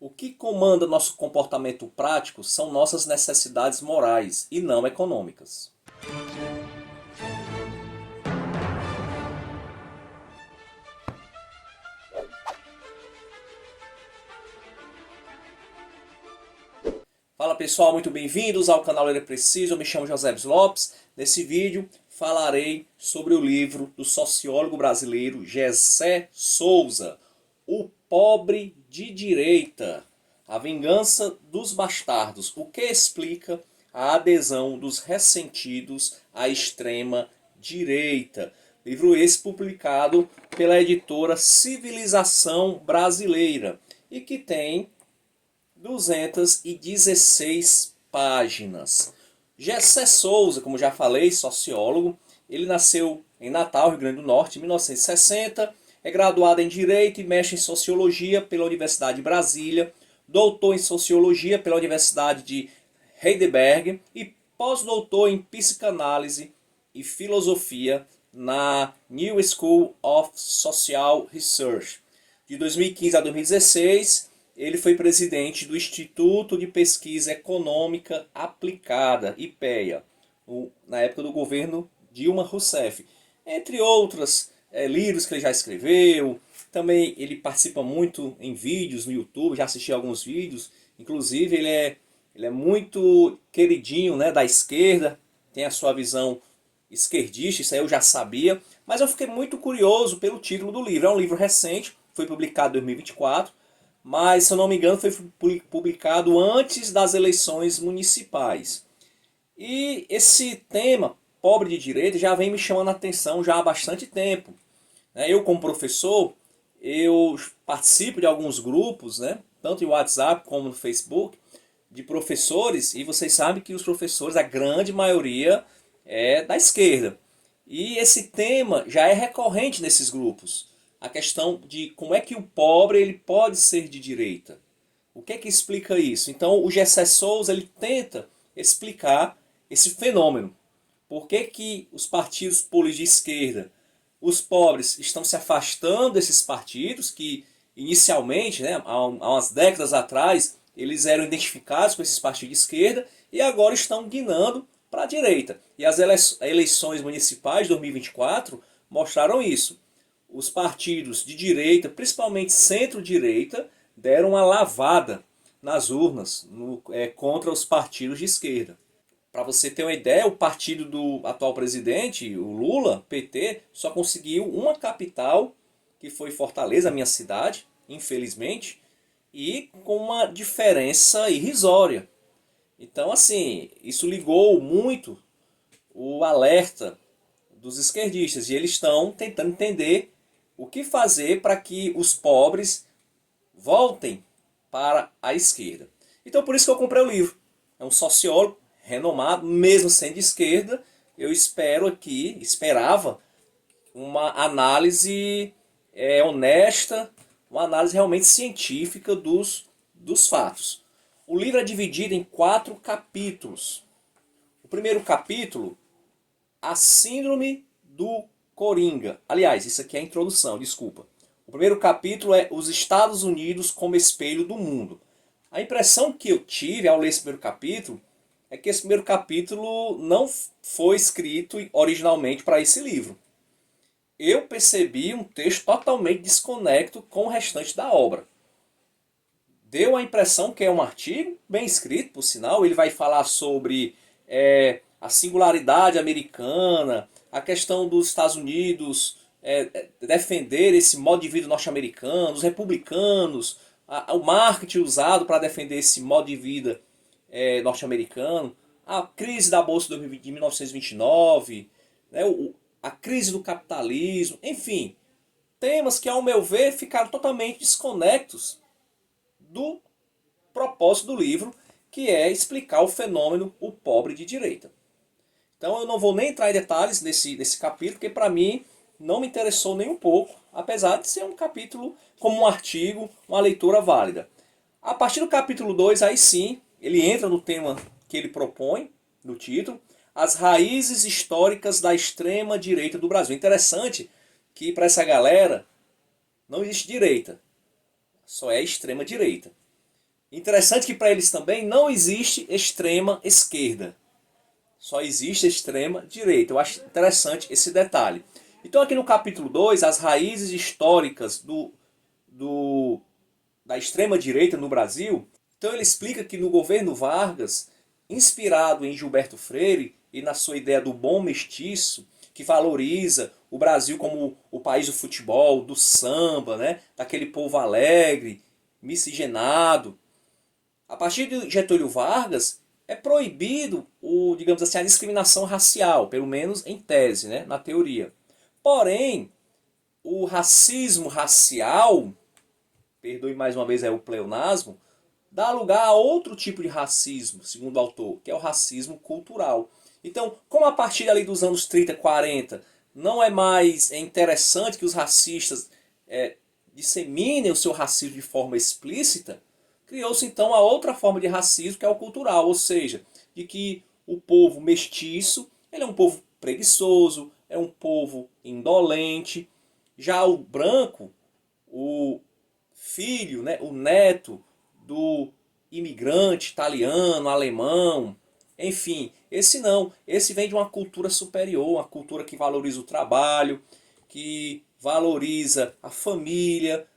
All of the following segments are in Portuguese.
O que comanda nosso comportamento prático são nossas necessidades morais e não econômicas. Fala pessoal, muito bem-vindos ao canal Ler é Preciso. Eu me chamo José Lopes. Nesse vídeo falarei sobre o livro do sociólogo brasileiro Gessé Souza, O Pobre de Direita, A Vingança dos Bastardos, o que explica a adesão dos ressentidos à extrema direita. Livro esse publicado pela editora Civilização Brasileira e que tem 216 páginas. Gessé Souza, como já falei, sociólogo, ele nasceu em Natal, Rio Grande do Norte, em 1960, é graduado em Direito e mestre em Sociologia pela Universidade de Brasília, doutor em Sociologia pela Universidade de Heidelberg e pós-doutor em Psicanálise e Filosofia na New School of Social Research. De 2015 a 2016, ele foi presidente do Instituto de Pesquisa Econômica Aplicada, IPEA, na época do governo Dilma Rousseff. Entre outros livros que ele já escreveu, também ele participa muito em vídeos no YouTube, já assisti alguns vídeos, inclusive ele é muito queridinho, né, da esquerda, tem a sua visão esquerdista, isso aí eu já sabia, mas eu fiquei muito curioso pelo título do livro. É um livro recente, foi publicado em 2024, mas, se eu não me engano, foi publicado antes das eleições municipais. E esse tema, pobre de direita, já vem me chamando a atenção já há bastante tempo. Eu, como professor, eu participo de alguns grupos, né, tanto no WhatsApp como no Facebook, de professores, e vocês sabem que os professores, a grande maioria, é da esquerda. E esse tema já é recorrente nesses grupos. A questão de como é que o pobre ele pode ser de direita. O que é que explica isso? Então o Gessé Souza ele tenta explicar esse fenômeno. Por que que os partidos políticos de esquerda, os pobres, estão se afastando desses partidos que inicialmente, né, há umas décadas atrás, eles eram identificados com esses partidos de esquerda e agora estão guinando para a direita. E as eleições municipais de 2024 mostraram isso. Os partidos de direita, principalmente centro-direita, deram uma lavada nas urnas contra os partidos de esquerda. Para você ter uma ideia, o partido do atual presidente, o Lula, PT, só conseguiu uma capital, que foi Fortaleza, a minha cidade, infelizmente, e com uma diferença irrisória. Então, assim, isso ligou muito o alerta dos esquerdistas, e eles estão tentando entender o que fazer para que os pobres voltem para a esquerda. Então por isso que eu comprei o livro. É um sociólogo renomado, mesmo sendo de esquerda, eu esperava uma análise honesta, uma análise realmente científica dos fatos. O livro é dividido em 4 capítulos. O primeiro capítulo, a síndrome do Coringa. Aliás, isso aqui é a introdução, desculpa. O primeiro capítulo é os Estados Unidos como espelho do mundo. A impressão que eu tive ao ler esse primeiro capítulo é que esse primeiro capítulo não foi escrito originalmente para esse livro. Eu percebi um texto totalmente desconecto com o restante da obra. Deu a impressão que é um artigo bem escrito, por sinal. Ele vai falar sobre a singularidade americana, a questão dos Estados Unidos defender esse modo de vida norte-americano, os republicanos, o marketing usado para defender esse modo de vida norte-americano, a crise da Bolsa de 1929, né, a crise do capitalismo, enfim, temas que, ao meu ver, ficaram totalmente desconectos do propósito do livro, que é explicar o fenômeno o pobre de direita. Então eu não vou nem entrar em detalhes nesse capítulo, porque para mim não me interessou nem um pouco, apesar de ser um capítulo como um artigo, uma leitura válida. A partir do capítulo 2, aí sim, ele entra no tema que ele propõe, no título, as raízes históricas da extrema direita do Brasil. Interessante que para essa galera não existe direita, só é extrema direita. Interessante que para eles também não existe extrema esquerda. Só existe extrema direita. Eu acho interessante esse detalhe. Então aqui no capítulo 2, as raízes históricas do, da extrema direita no Brasil. Então ele explica que no governo Vargas, inspirado em Gilberto Freire e na sua ideia do bom mestiço, que valoriza o Brasil como o país do futebol, do samba, né? Daquele povo alegre, miscigenado. A partir de Getúlio Vargas, é proibido digamos assim, a discriminação racial, pelo menos em tese, né? Na teoria. Porém, o racismo racial, perdoe mais uma vez o pleonasmo, dá lugar a outro tipo de racismo, segundo o autor, que é o racismo cultural. Então, como a partir ali dos anos 30, 40, não é mais interessante que os racistas disseminem o seu racismo de forma explícita, criou-se então a outra forma de racismo, que é o cultural, ou seja, de que o povo mestiço ele é um povo preguiçoso, é um povo indolente. Já o branco, o filho, né, o neto do imigrante italiano, alemão, enfim, esse não, esse vem de uma cultura superior, uma cultura que valoriza o trabalho, que valoriza a família,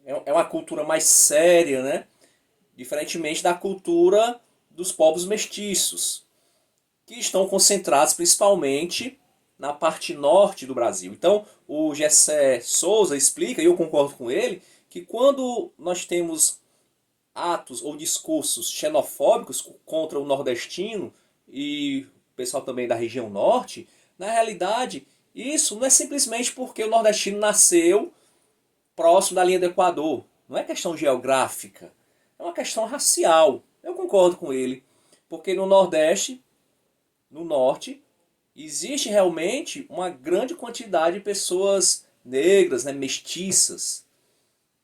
é uma cultura mais séria, né? Diferentemente da cultura dos povos mestiços, que estão concentrados principalmente na parte norte do Brasil. Então, o Gessé Souza explica, e eu concordo com ele, que quando nós temos atos ou discursos xenofóbicos contra o nordestino e o pessoal também da região norte, na realidade, isso não é simplesmente porque o nordestino nasceu próximo da linha do Equador. Não é questão geográfica, é uma questão racial. Eu concordo com ele, porque no Nordeste, no Norte, existe realmente uma grande quantidade de pessoas negras, né, mestiças.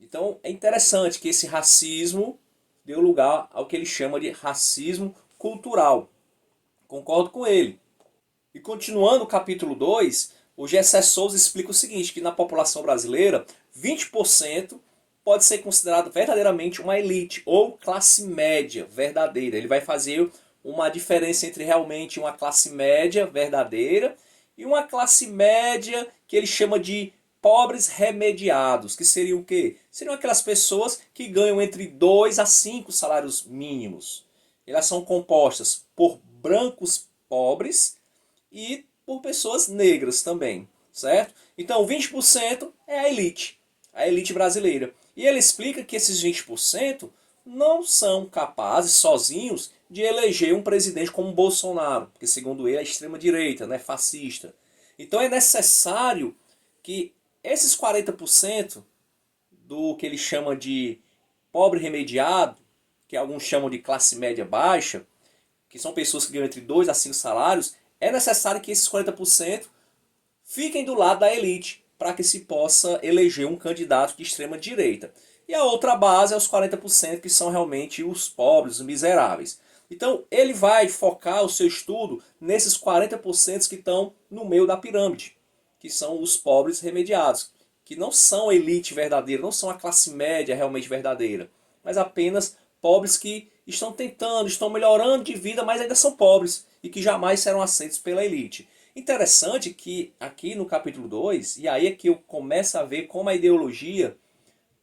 Então é interessante que esse racismo deu lugar ao que ele chama de racismo cultural. Concordo com ele. E continuando o capítulo 2, o Gessé Souza explica o seguinte, que na população brasileira, 20% pode ser considerado verdadeiramente uma elite ou classe média verdadeira. Ele vai fazer uma diferença entre realmente uma classe média verdadeira e uma classe média que ele chama de pobres remediados, que seria o quê? Seriam aquelas pessoas que ganham entre 2 a 5 salários mínimos. Elas são compostas por brancos pobres e por pessoas negras também, certo? Então 20% é a elite brasileira. E ele explica que esses 20% não são capazes sozinhos de eleger um presidente como Bolsonaro, porque segundo ele é extrema-direita, né, fascista. Então é necessário que esses 40% do que ele chama de pobre remediado, que alguns chamam de classe média baixa, que são pessoas que ganham entre 2 a 5 salários, é necessário que esses 40% fiquem do lado da elite para que se possa eleger um candidato de extrema direita. E a outra base é os 40% que são realmente os pobres, os miseráveis. Então ele vai focar o seu estudo nesses 40% que estão no meio da pirâmide, que são os pobres remediados, que não são a elite verdadeira, não são a classe média realmente verdadeira, mas apenas pobres que estão tentando, estão melhorando de vida, mas ainda são pobres e que jamais serão aceitos pela elite. Interessante que aqui no capítulo 2, e aí é que eu começo a ver como a ideologia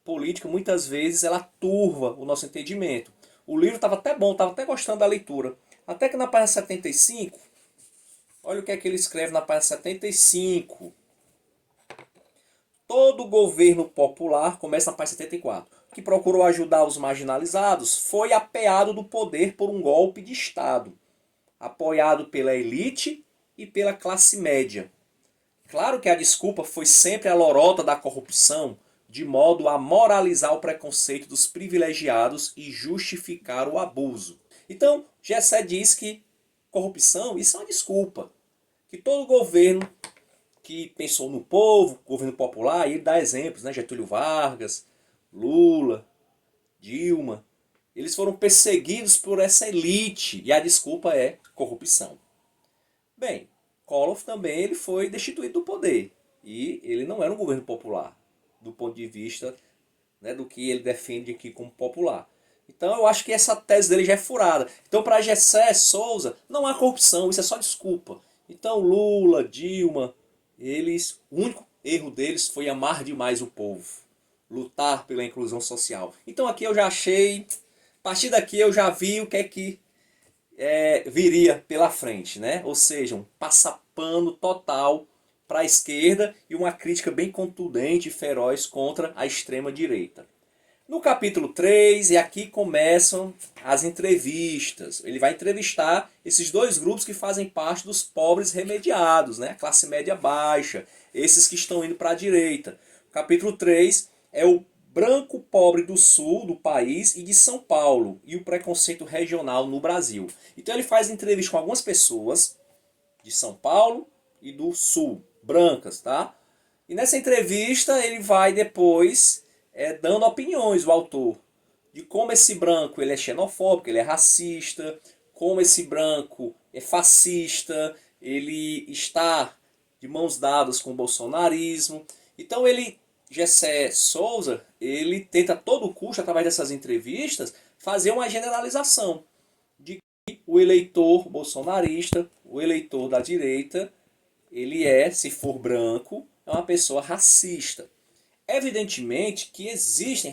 política muitas vezes ela turva o nosso entendimento. O livro estava até bom, estava até gostando da leitura. Até que na página 75, olha o que é que ele escreve na página 75. Todo governo popular, começa na página 74, que procurou ajudar os marginalizados, foi apeado do poder por um golpe de Estado, apoiado pela elite e pela classe média. Claro que a desculpa foi sempre a lorota da corrupção, de modo a moralizar o preconceito dos privilegiados e justificar o abuso. Então, Gessé diz que corrupção, isso é uma desculpa. Que todo governo que pensou no povo, governo popular, e ele dá exemplos, né? Getúlio Vargas, Lula, Dilma, eles foram perseguidos por essa elite e a desculpa é corrupção. Bem, Collor também ele foi destituído do poder e ele não era um governo popular do ponto de vista, né, do que ele defende aqui como popular. Então eu acho que essa tese dele já é furada. Então para Gessé Souza não há corrupção, isso é só desculpa. Então Lula, Dilma, o único erro deles foi amar demais o povo, lutar pela inclusão social. Então aqui eu já achei, a partir daqui eu já vi o que é que viria pela frente, né? Ou seja, um passapano total para a esquerda e uma crítica bem contundente e feroz contra a extrema direita. No capítulo 3, e aqui começam as entrevistas. Ele vai entrevistar esses dois grupos que fazem parte dos pobres remediados, né? A classe média baixa, esses que estão indo para a direita. O capítulo 3 é o branco pobre do sul do país e de São Paulo e o preconceito regional no Brasil. Então ele faz entrevista com algumas pessoas de São Paulo e do sul, brancas, tá? E nessa entrevista ele vai depois dando opiniões, o autor, de como esse branco ele é xenofóbico, ele é racista, como esse branco é fascista, ele está de mãos dadas com o bolsonarismo. Então ele, Gessé Souza, ele tenta a todo custo, através dessas entrevistas, fazer uma generalização de que o eleitor bolsonarista, o eleitor da direita, ele se for branco, é uma pessoa racista. Evidentemente que existe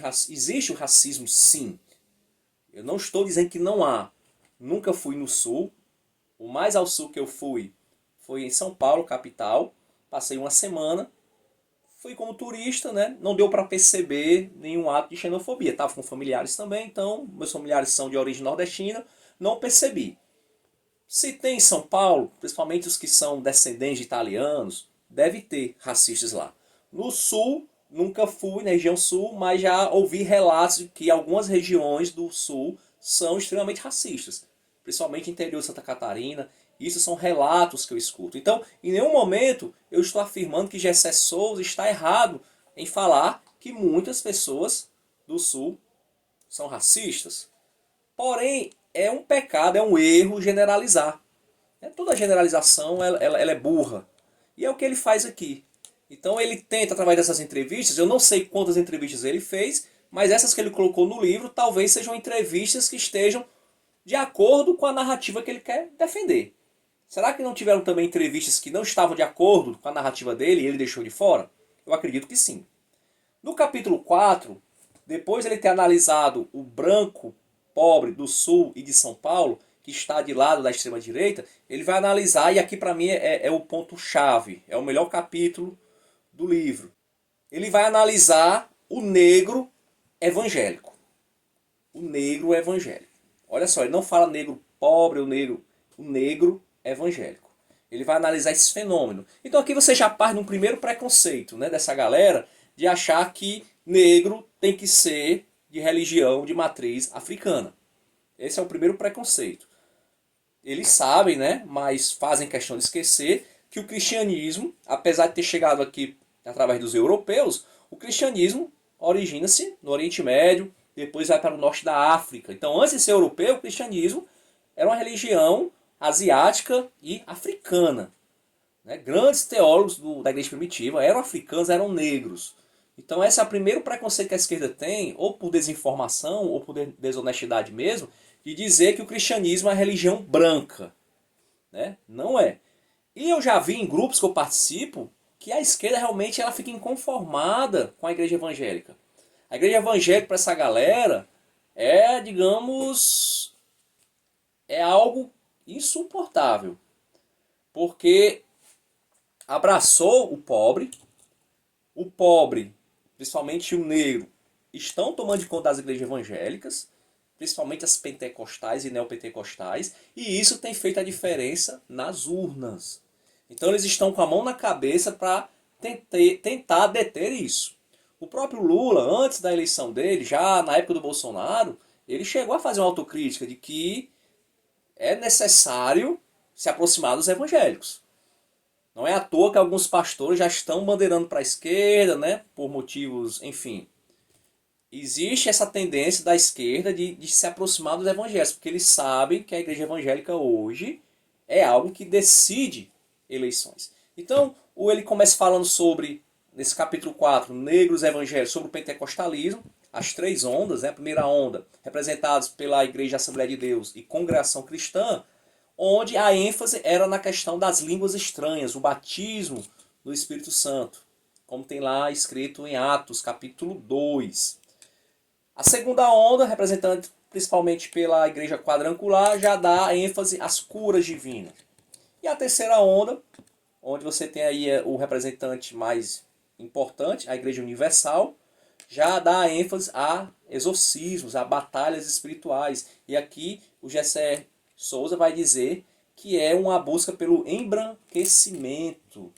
o racismo, sim. Eu não estou dizendo que não há. Nunca fui no sul. O mais ao sul que eu fui foi em São Paulo, capital. Passei uma semana. Fui como turista, né? Não deu para perceber nenhum ato de xenofobia. Estava com familiares também, então meus familiares são de origem nordestina. Não percebi. Se tem em São Paulo, principalmente os que são descendentes de italianos, deve ter racistas lá. No sul, nunca fui na região sul, mas já ouvi relatos de que algumas regiões do sul são extremamente racistas. Principalmente no interior de Santa Catarina. Isso são relatos que eu escuto. Então, em nenhum momento eu estou afirmando que Gessé Souza está errado em falar que muitas pessoas do sul são racistas. Porém, é um pecado, é um erro generalizar. Toda generalização ela é burra. E é o que ele faz aqui. Então ele tenta, através dessas entrevistas, eu não sei quantas entrevistas ele fez, mas essas que ele colocou no livro talvez sejam entrevistas que estejam de acordo com a narrativa que ele quer defender. Será que não tiveram também entrevistas que não estavam de acordo com a narrativa dele e ele deixou de fora? Eu acredito que sim. No capítulo 4, depois de ele ter analisado o branco pobre do sul e de São Paulo, que está de lado da extrema-direita, ele vai analisar, e aqui para mim é o ponto-chave, é o melhor capítulo do livro. Ele vai analisar o negro evangélico. O negro evangélico. Olha só, ele não fala negro pobre ou o negro evangélico. Ele vai analisar esse fenômeno. Então aqui você já parte de um primeiro preconceito, né, dessa galera de achar que negro tem que ser de religião de matriz africana. Esse é o primeiro preconceito. Eles sabem, né, mas fazem questão de esquecer que o cristianismo, apesar de ter chegado aqui através dos europeus, o cristianismo origina-se no Oriente Médio, depois vai para o norte da África. Então, antes de ser europeu, o cristianismo era uma religião asiática e africana. Né? Grandes teólogos da igreja primitiva eram africanos, eram negros. Então esse é o primeiro preconceito que a esquerda tem, ou por desinformação, ou por desonestidade mesmo, de dizer que o cristianismo é religião branca. Né? Não é. E eu já vi em grupos que eu participo que a esquerda realmente ela fica inconformada com a igreja evangélica. A igreja evangélica para essa galera digamos, é algo insuportável. Porque abraçou o pobre, principalmente o negro, estão tomando conta das igrejas evangélicas, principalmente as pentecostais e neopentecostais, e isso tem feito a diferença nas urnas. Então eles estão com a mão na cabeça para tentar deter isso. O próprio Lula, antes da eleição dele, já na época do Bolsonaro, ele chegou a fazer uma autocrítica de que é necessário se aproximar dos evangélicos. Não é à toa que alguns pastores já estão bandeirando para a esquerda, né, por motivos, enfim. Existe essa tendência da esquerda de se aproximar dos evangélicos, porque eles sabem que a igreja evangélica hoje é algo que decide eleições. Então, ele começa falando sobre, nesse capítulo 4, negros evangélicos, sobre o pentecostalismo, as três ondas, né? A primeira onda representados pela Igreja Assembleia de Deus e Congregação Cristã, onde a ênfase era na questão das línguas estranhas, o batismo do Espírito Santo, como tem lá escrito em Atos, capítulo 2. A segunda onda, representada principalmente pela Igreja Quadrangular, já dá ênfase às curas divinas. E a terceira onda, onde você tem aí o representante mais importante, a Igreja Universal, já dá ênfase a exorcismos, a batalhas espirituais. E aqui o Gessé Souza vai dizer que é uma busca pelo embranquecimento.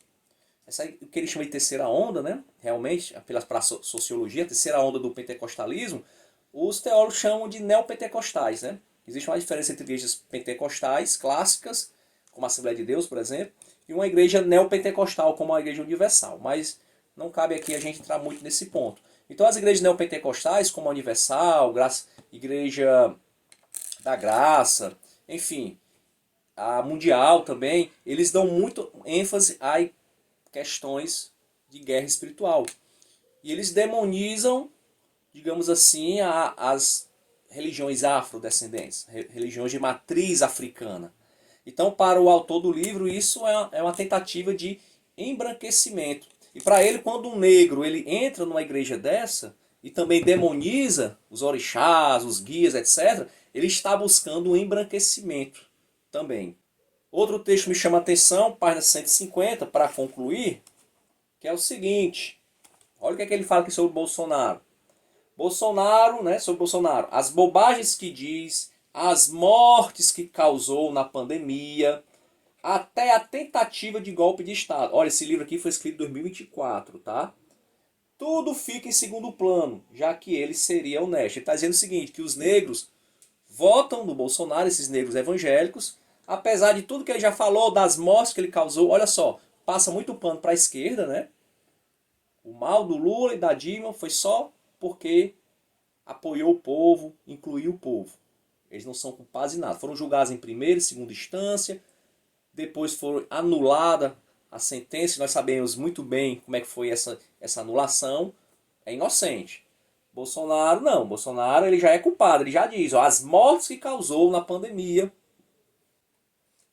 Essa é o que ele chama de terceira onda, né? Realmente, para a sociologia, a terceira onda do pentecostalismo, os teólogos chamam de neopentecostais, né? Existe uma diferença entre igrejas pentecostais clássicas, como a Assembleia de Deus, por exemplo, e uma igreja neopentecostal, como a Igreja Universal. Mas não cabe aqui a gente entrar muito nesse ponto. Então as igrejas neopentecostais, como a Universal, Igreja da Graça, enfim, a Mundial também, eles dão muito ênfase a questões de guerra espiritual. E eles demonizam, digamos assim, as religiões afrodescendentes, religiões de matriz africana. Então, para o autor do livro, isso é uma tentativa de embranquecimento. E para ele, quando um negro ele entra numa igreja dessa e também demoniza os orixás, os guias, etc., ele está buscando um embranquecimento também. Outro texto me chama a atenção, página 150, para concluir, que é o seguinte. Olha o que é que ele fala aqui sobre Bolsonaro. Sobre Bolsonaro. As bobagens que diz, as mortes que causou na pandemia, até a tentativa de golpe de Estado. Olha, esse livro aqui foi escrito em 2024, tá? Tudo fica em segundo plano, já que ele seria honesto. Ele está dizendo o seguinte, que os negros votam no Bolsonaro, esses negros evangélicos, apesar de tudo que ele já falou, das mortes que ele causou. Olha só, passa muito pano para a esquerda, né? O mal do Lula e da Dilma foi só porque apoiou o povo, incluiu o povo. Eles não são culpados de nada. Foram julgados em primeira e segunda instância, depois foi anulada a sentença, nós sabemos muito bem como é que foi essa anulação, é inocente. Bolsonaro não, Bolsonaro ele já é culpado, ele já diz, ó, as mortes que causou na pandemia.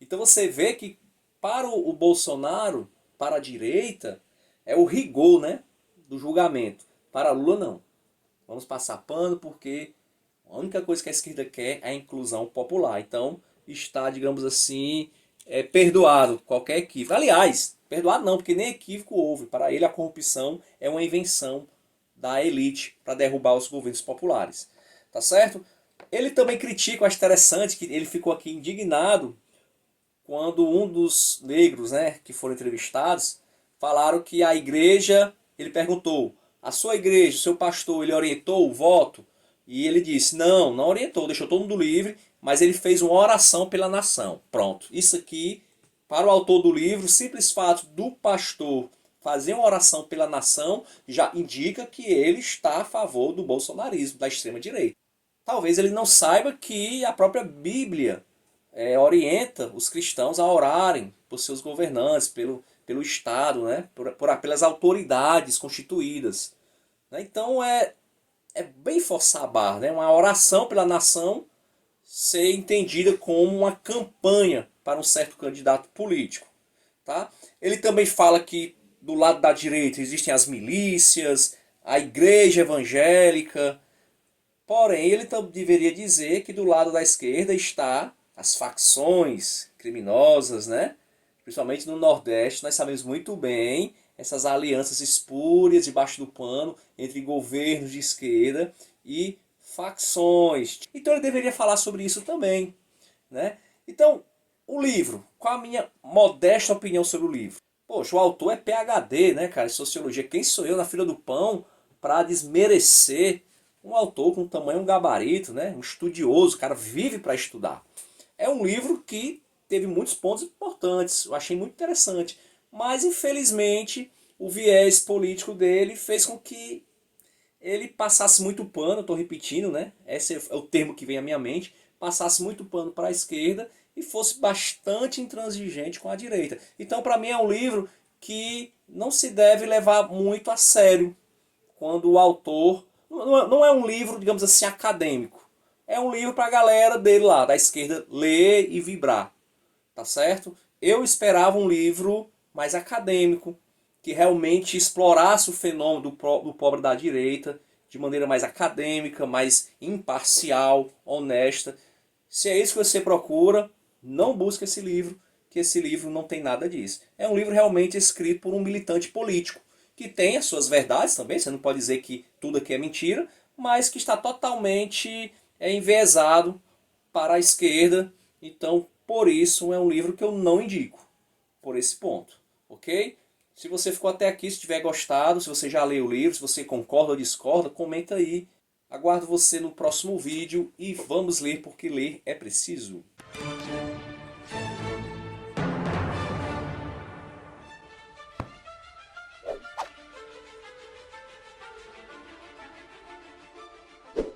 Então você vê que para o Bolsonaro, para a direita, é o rigor, né, do julgamento. Para Lula não. Vamos passar pano porque a única coisa que a esquerda quer é a inclusão popular. Então está, digamos assim, perdoado qualquer equívoco. Aliás, perdoado não, porque nem equívoco houve. Para ele a corrupção é uma invenção da elite para derrubar os governos populares. Tá certo? Ele também critica, eu acho interessante, que ele ficou aqui indignado quando um dos negros, né, que foram entrevistados, falaram que a igreja, ele perguntou, a sua igreja, o seu pastor, ele orientou o voto? E ele disse, não orientou, deixou todo mundo livre, mas ele fez uma oração pela nação. Pronto. Isso aqui, para o autor do livro, o simples fato do pastor fazer uma oração pela nação já indica que ele está a favor do bolsonarismo, da extrema-direita. Talvez ele não saiba que a própria Bíblia orienta os cristãos a orarem por seus governantes, pelo Estado, né? Pelas autoridades constituídas. Então é bem forçar a barra, né? Uma oração pela nação ser entendida como uma campanha para um certo candidato político. Tá? Ele também fala que do lado da direita existem as milícias, a igreja evangélica. Porém, ele deveria dizer que do lado da esquerda está as facções criminosas, né? Principalmente no Nordeste, nós sabemos muito bem essas alianças espúrias debaixo do pano entre governos de esquerda e facções. Então ele deveria falar sobre isso também, né? Então, o livro, qual a minha modesta opinião sobre o livro? Poxa, o autor é PhD, né, cara, em sociologia. Quem sou eu na fila do pão para desmerecer um autor com tamanho, um gabarito, né? Um estudioso, o cara vive para estudar. É um livro que teve muitos pontos importantes, eu achei muito interessante. Mas, infelizmente, o viés político dele fez com que ele passasse muito pano, estou repetindo, né? Esse é o termo que vem à minha mente, passasse muito pano para a esquerda e fosse bastante intransigente com a direita. Então, para mim, é um livro que não se deve levar muito a sério quando o autor... Não é um livro, digamos assim, acadêmico. é um livro para a galera dele lá, da esquerda, ler e vibrar, tá certo? Eu esperava um livro mais acadêmico, que realmente explorasse o fenômeno do pobre da direita de maneira mais acadêmica, mais imparcial, honesta. Se é isso que você procura, não busque esse livro, que esse livro não tem nada disso. É um livro realmente escrito por um militante político, que tem as suas verdades também, você não pode dizer que tudo aqui é mentira, mas que está totalmente enviesado para a esquerda. Então, por isso, é um livro que eu não indico, por esse ponto, ok? Se você ficou até aqui, se tiver gostado, se você já leu o livro, se você concorda ou discorda, comenta aí. Aguardo você no próximo vídeo e vamos ler porque ler é preciso.